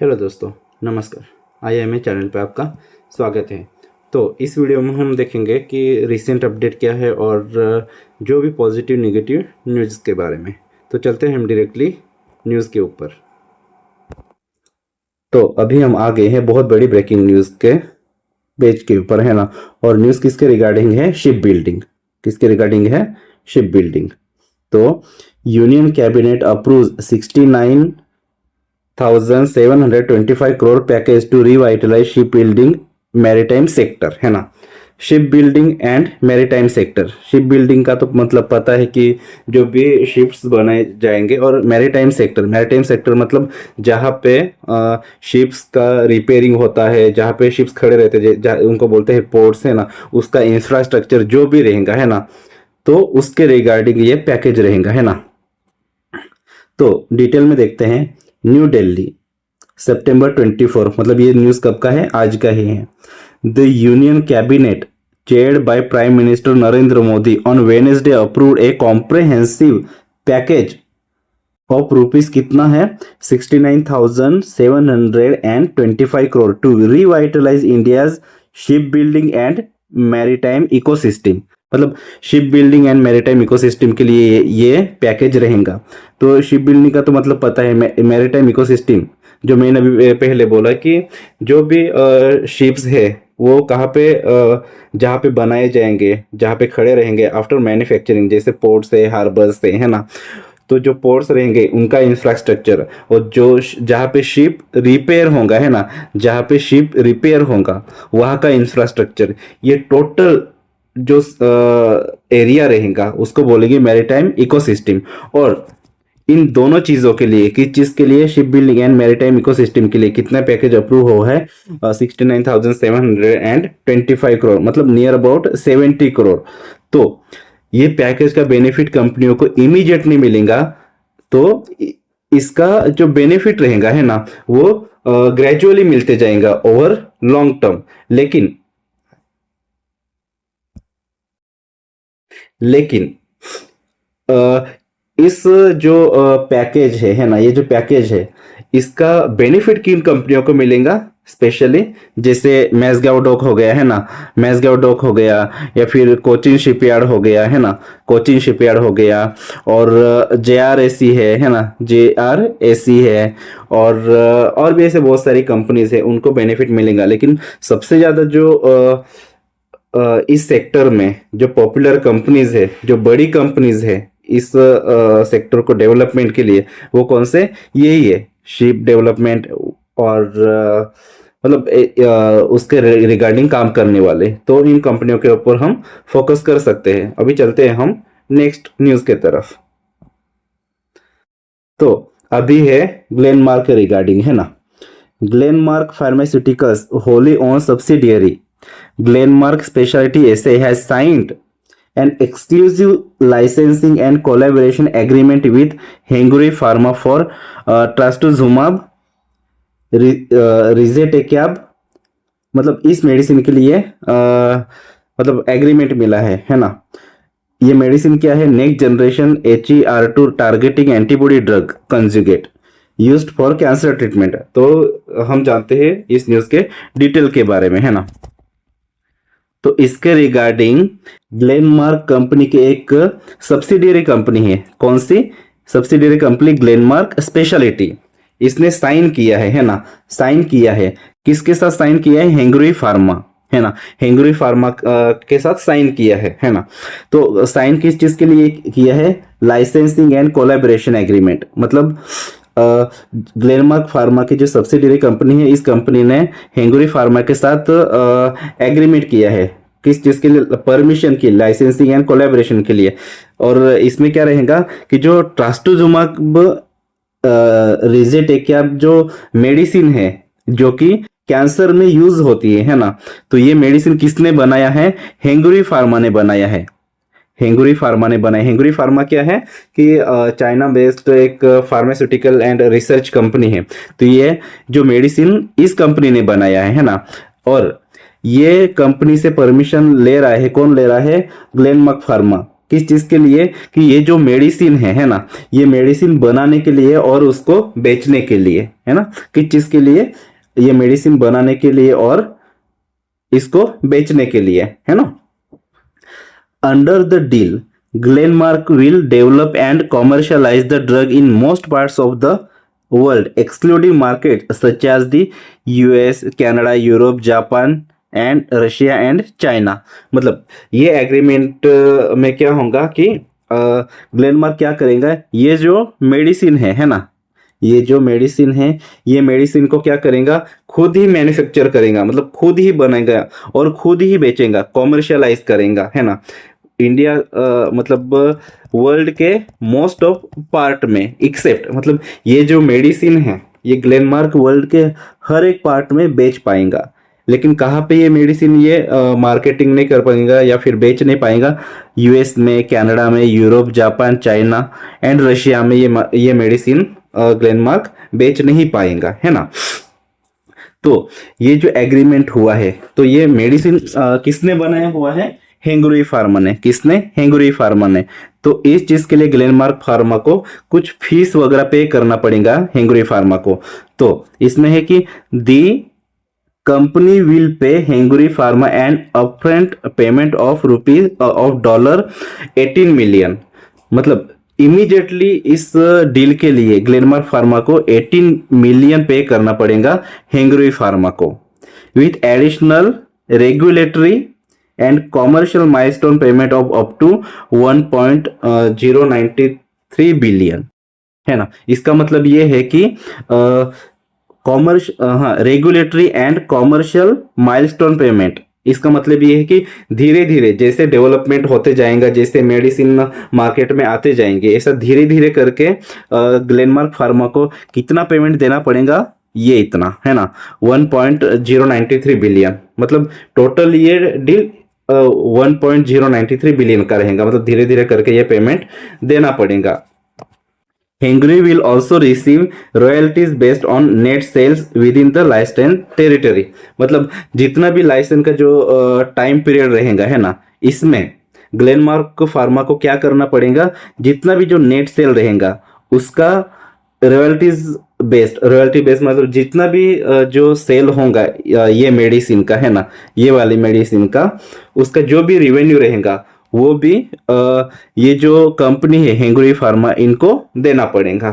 Hello दोस्तों, नमस्कार। IIMA channel पे आपका स्वागत है। तो इस वीडियो में हम देखेंगे कि रिसेंट अपडेट क्या है और जो भी पॉजिटिव नेगेटिव न्यूज़ के बारे में। तो चलते हैं हम डायरेक्टली न्यूज़ के ऊपर। तो अभी हम आ गए हैं बहुत बड़ी ब्रेकिंग न्यूज़ के पेज के ऊपर, है ना। और न्यूज़ किसके रिगार्डिंग है? Ship building. किसके रिगार्डिंग है? Ship building. तो union cabinet approve 69,725 crore package to revitalise ship building maritime sector, है ना। Ship building and maritime sector. Ship building का तो मतलब पता है कि जो भी शिप्स बनाए जाएंगे, और मैरीटाइम सेक्टर मतलब जहाँ पे शिप्स का रिपेयरिंग होता है, जहाँ पे शिप्स खड़े रहते हैं, उनको बोलते हैं पोर्ट्स, है ना। उसका इंफ्रास्ट्रक्चर जो भी रहेगा, है ना, तो उसके रिगार्डिंग ये पैकेज रहेगा, है ना। तो डिटेल में देखते हैं। न्यू दिल्ली सितंबर 24, मतलब ये न्यूज़ कब का है? आज का ही है। The union cabinet chaired by Prime Minister Narendra Modi on Wednesday approved a comprehensive package of rupees कितना है? 69,725 crore to revitalize India's shipbuilding and maritime ecosystem। मतलब ship building and maritime ecosystem के लिए ये पैकेज रहेगा। तो शिप बिल्डिंग का तो मतलब पता है, मैरीटाइम इकोसिस्टम जो मैंने अभी पहले बोला कि जो भी शिप्स है वो कहाँ पे जहाँ पे बनाए जाएंगे, जहाँ पे खड़े रहेंगे आफ्टर मैन्युफैक्चरिंग, जैसे पोर्ट से, हार्बर्स से, है ना। तो जो पोर्ट्स रहेंगे उनका इंफ्रास्ट्रक्चर, और जो जहाँ पे शिप रिपेयर होगा, है ना, जहाँ पे शिप रिपेयर होगा वहाँ का इंफ्रास्ट्रक्चर, ये टोटल जो एरिया रहेगा उसको बोलेंगे मैरीटाइम इकोसिस्टम। और इन दोनों चीजों के लिए, किस चीज के लिए? Ship building and maritime ecosystem के लिए कितना पैकेज अप्रूव हो है? 69,725 करोड़, मतलब नियर अबाउट 70 करोड़। तो ये पैकेज का बेनिफिट कंपनियों को इमीडिएटली मिलेगा। तो इसका जो बेनिफिट रहेगा, है ना, वो ग्रेजुअली मिलते जाएगा ओवर लॉन्ग टर्म। लेकिन इस जो पैकेज है ना, ये जो पैकेज है, इसका बेनिफिट किन कंपनियों को मिलेगा? स्पेशली जैसे मैज़गाव डॉक हो गया, है ना, मैज़गाव डॉक हो गया, या फिर कोचिन शिपयार्ड हो गया, है ना, कोचिन शिपयार्ड हो गया, और JRAC है ना, JRAC है, और भी ऐसे बहुत सारी कंपनीज है, उनको बेनिफिट मिलेगा। लेकिन सबसे ज्यादा जो इस सेक्टर में जो पॉपुलर कंपनीज है, जो बड़ी कंपनीज है इस सेक्टर को डेवलपमेंट के लिए, वो कौन से? यही है, शिप डेवलपमेंट, और मतलब उसके रिगार्डिंग काम करने वाले। तो इन कंपनियों के ऊपर हम फोकस कर सकते हैं। अभी चलते हैं हम नेक्स्ट न्यूज के तरफ। तो अभी है ग्लेनमार्क के रिगार्डिंग, है ना। Glenmark pharmaceuticals Holi own subsidiary Glenmark Specialty SA has signed an exclusive licensing and collaboration agreement with Hengrui Pharma for trastuzumab rizetekab। मतलब इस मेडिसिन के लिए मतलब एग्रीमेंट मिला है ना। ये मेडिसिन क्या है? Next generation HER2 targeting antibody drug conjugate used for cancer treatment. तो हम जानते हैं इस न्यूज के डिटेल के बारे में, है ना। तो इसके रिगार्डिंग ग्लेनमार्क कंपनी के एक सब्सिडियरी कंपनी है। कौन सी सब्सिडियरी कंपनी? Glenmark speciality. इसने साइन किया है ना, साइन किया है। किसके साथ साइन किया है? हेंग्रुई फार्मा, है ना, हेंग्रुई फार्मा के साथ साइन किया है ना। तो साइन किस चीज के लिए किया है? Licensing and collaboration agreement. मतलब ग्लेनमार्क फार्मा की जो सब्सिडियरी कंपनी है, इस कंपनी ने हेंगुरी फार्मा के साथ एग्रीमेंट किया है। किस चीज के लिए? परमिशन की, लाइसेंसिंग एंड कोलैबोरेशन के लिए। और इसमें क्या रहेगा कि जो ट्रास्टुजुमाब रिजेटेकियाब जो मेडिसिन है, जो कि कैंसर में यूज होती है ना, तो ये मेडिसिन किसने बनाया है? हेंगुरी फार्मा ने बनाया है। हेंगुरी फार्मा ने बनाया। हेंगुरी फार्मा क्या है कि चाइना बेस्ड एक फार्मास्यूटिकल एंड रिसर्च कंपनी है। तो ये जो मेडिसिन इस कंपनी ने बनाया है ना, और ये कंपनी से परमिशन ले रहा है। कौन ले रहा है? Glenmark pharma. किस चीज़ के लिए? कि ये जो मेडिसिन है ना, ये मेडिसिन बनाने के लिए और उसको बेचने के लिए, है ना। किस चीज़ के लिए? ये मेडिसिन बनाने के लिए और इसको बेचने के लिए, है ना। Under the deal, Glenmark will develop and commercialise the drug in most parts of the world excluding market such as the US, Canada, Europe, Japan and Russia and China. मतलब ये एग्रीमेंट में क्या होगा कि ग्लेनमार्क क्या करेगा, ये जो मेडिसिन है ना, ये जो मेडिसिन है, ये मेडिसिन को क्या करेगा, खुद ही मैन्युफैक्चर करेगा, मतलब खुद ही बनाएगा और खुद ही बेचेगा, कॉमर्शियलाइज करेगा, है ना। इंडिया मतलब वर्ल्ड के मोस्ट ऑफ पार्ट में एक्सेप्ट, मतलब ये जो मेडिसिन है ये ग्लेनमार्क वर्ल्ड के हर एक पार्ट में बेच पाएगा। लेकिन कहाँ पे ये मेडिसिन ये मार्केटिंग नहीं कर पाएगा या फिर बेच नहीं पाएगा? यूएस में, कनाडा में, Europe, Japan, China and Russia में ये मेडिसिन ग्लेनमार्क बेच नहीं पाएगा, है ना। तो ये जो एग्रीमेंट हुआ है, तो ये मेडिसिन किसने बनाया हुआ है? हेंगरुई फार्मा ने। किसने? हेंगरुई फार्मा ने। तो इस चीज के लिए ग्लेनमार्क फार्मा को कुछ फीस वगैरह पे करना पड़ेगा हेंगरुई फार्मा को। तो इसमें है कि दी company will pay Hengrui pharma and upfront payment of $18 million. मतलब इमीडिएटली इस डील के लिए ग्लेनमार्क फार्मा को 18 मिलियन पे करना पड़ेगा हेंगरुई फार्मा को, with additional regulatory and commercial milestone payment of up to 1.093 billion, है ना। इसका मतलब ये है कि regulatory and commercial milestone payment, इसका मतलब ये है कि धीरे धीरे जैसे डेवलपमेंट होते जाएगा, जैसे मेडिसिन मार्केट में आते जाएंगे, ऐसा धीरे धीरे करके ग्लेनमार्क फार्मा को कितना पेमेंट देना पड़ेगा? ये इतना, है ना, 1.093 बिलियन। मतलब टोटल ये डील 1.093 बिलियन का रहेगा, मतलब धीरे धीरे करके ये पेमेंट देना पड़ेगा। Hengrui will also receive royalties based on net sales within the licence territory. मतलब जितना भी लाइसेंस का जो टाइम पीरियड रहेगा, है ना, इसमें ग्लेनमार्क फार्मा को क्या करना पड़ेगा? जितना भी जो नेट सेल रहेगा उसका रॉयल्टी बेस्ड मतलब जितना भी जो सेल होगा ये मेडिसिन का, है ना, ये वाली मेडिसिन का, उसका जो भी रिवेन्यू रहेगा वो भी ये जो कंपनी है हेंगरुई फार्मा, इनको देना पड़ेगा।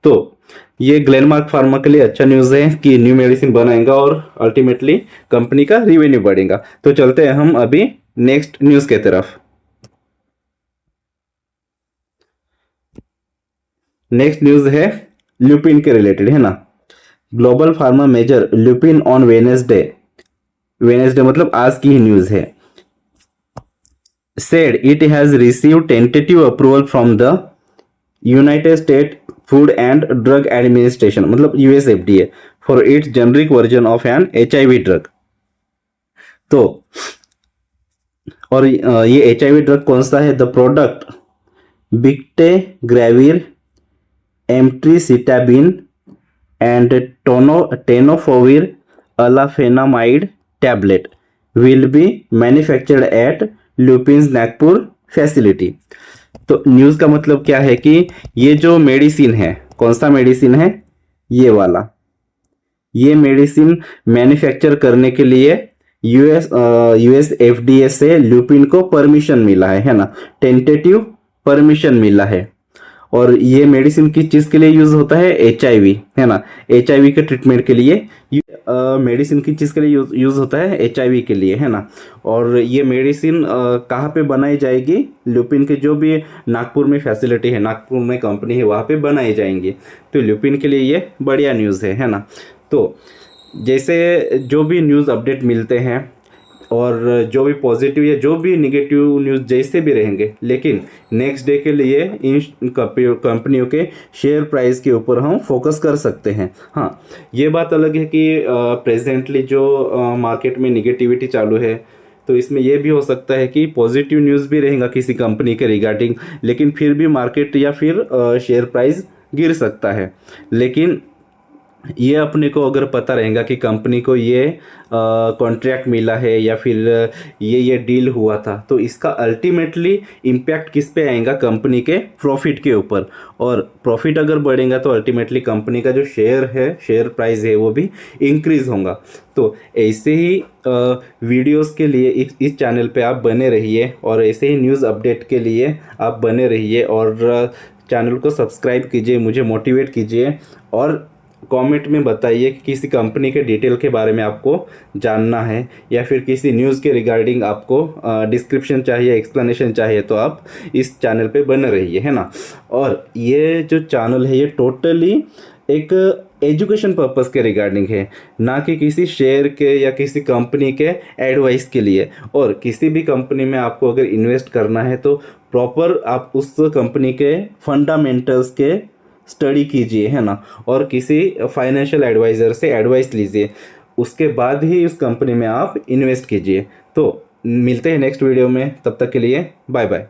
तो ये ग्लेनमार्क फार्मा के लिए अच्छा न्यूज़ है कि न्यू मेडिसिन बनाएगा और अल्टीमेटली कंपनी का रिवेन्यू बढ़ेगा। तो चलते हैं हम अभी नेक्स्ट न्यूज़ के तरफ। नेक्स्ट न्यूज़ है ल्यूपिन के रिलेटेड, है ना। Global pharma major Lupin on Wednesday मतलब आज की ही न्यूज़ है। said it has received tentative approval from the United States Food and Drug Administration मतलब US FDA for its generic version of an HIV drug। तो और ये HIV ड्रग कौन सा है? The product bictegravir, emtricitabine and tenofovir alafenamide tablet will be manufactured at Lupin's Nagpur facility. तो news का मतलब क्या है कि ये जो मेडिसिन है, कौन सा मेडिसिन है? ये वाला। ये मेडिसिन मैन्युफैक्चर करने के लिए यूएस एफडीए से ल्यूपिन को परमिशन मिला है ना, टेंटेटिव परमिशन मिला है। और ये मेडिसिन किस चीज़ के लिए यूज होता है? HIV, है ना, HIV के ट्रीटमेंट के लिए मेडिसिन किस चीज़ के लिए यूज होता है? HIV के लिए, है ना। और ये मेडिसिन कहाँ पे बनाई जाएगी? ल्यूपिन के जो भी नागपुर में फैसिलिटी है, नागपुर में कंपनी है, वहाँ पे बनाई जाएंगी। तो ल्यूपिन के लिए ये बढ़िया न्यूज़ है ना। तो जैसे जो भी न्यूज़ अपडेट मिलते हैं और जो भी पॉजिटिव या जो भी निगेटिव न्यूज़ जैसे भी रहेंगे, लेकिन नेक्स्ट डे के लिए इन कंपनियों के शेयर प्राइस के ऊपर हम फोकस कर सकते हैं। हाँ, ये बात अलग है कि प्रेजेंटली जो मार्केट में निगेटिविटी चालू है, तो इसमें यह भी हो सकता है कि पॉजिटिव न्यूज़ भी रहेगा किसी कंपनी के रिगार्डिंग, लेकिन फिर भी मार्केट या फिर शेयर प्राइस गिर सकता है। लेकिन ये अपने को अगर पता रहेगा कि कंपनी को ये कॉन्ट्रैक्ट मिला है या फिर ये डील हुआ था, तो इसका अल्टीमेटली इम्पैक्ट किस पे आएगा? कंपनी के प्रॉफिट के ऊपर। और प्रॉफिट अगर बढ़ेगा तो अल्टीमेटली कंपनी का जो शेयर है, शेयर प्राइस है, वो भी इंक्रीज होगा। तो ऐसे ही वीडियोस के लिए इस चैनल पे आप बने रहिए, और ऐसे ही न्यूज़ अपडेट के लिए आप बने रहिए, और चैनल को सब्सक्राइब कीजिए, मुझे मोटिवेट कीजिए, और कमेंट में बताइए कि किसी कंपनी के डिटेल के बारे में आपको जानना है, या फिर किसी न्यूज़ के रिगार्डिंग आपको डिस्क्रिप्शन चाहिए, एक्सप्लेनेशन चाहिए, तो आप इस चैनल पे बने रहिए, है ना। और ये जो चैनल है ये टोटली एक एजुकेशन पर्पस के रिगार्डिंग है, ना कि किसी शेयर के या किसी कंपनी के एडवाइस के लिए। और किसी भी कंपनी में आपको अगर इन्वेस्ट करना है तो प्रॉपर आप उस कंपनी के फंडामेंटल्स के स्टडी कीजिए, है ना, और किसी फाइनेंशियल एडवाइज़र से एडवाइस लीजिए, उसके बाद ही उस कंपनी में आप इन्वेस्ट कीजिए। तो मिलते हैं नेक्स्ट वीडियो में, तब तक के लिए बाय बाय।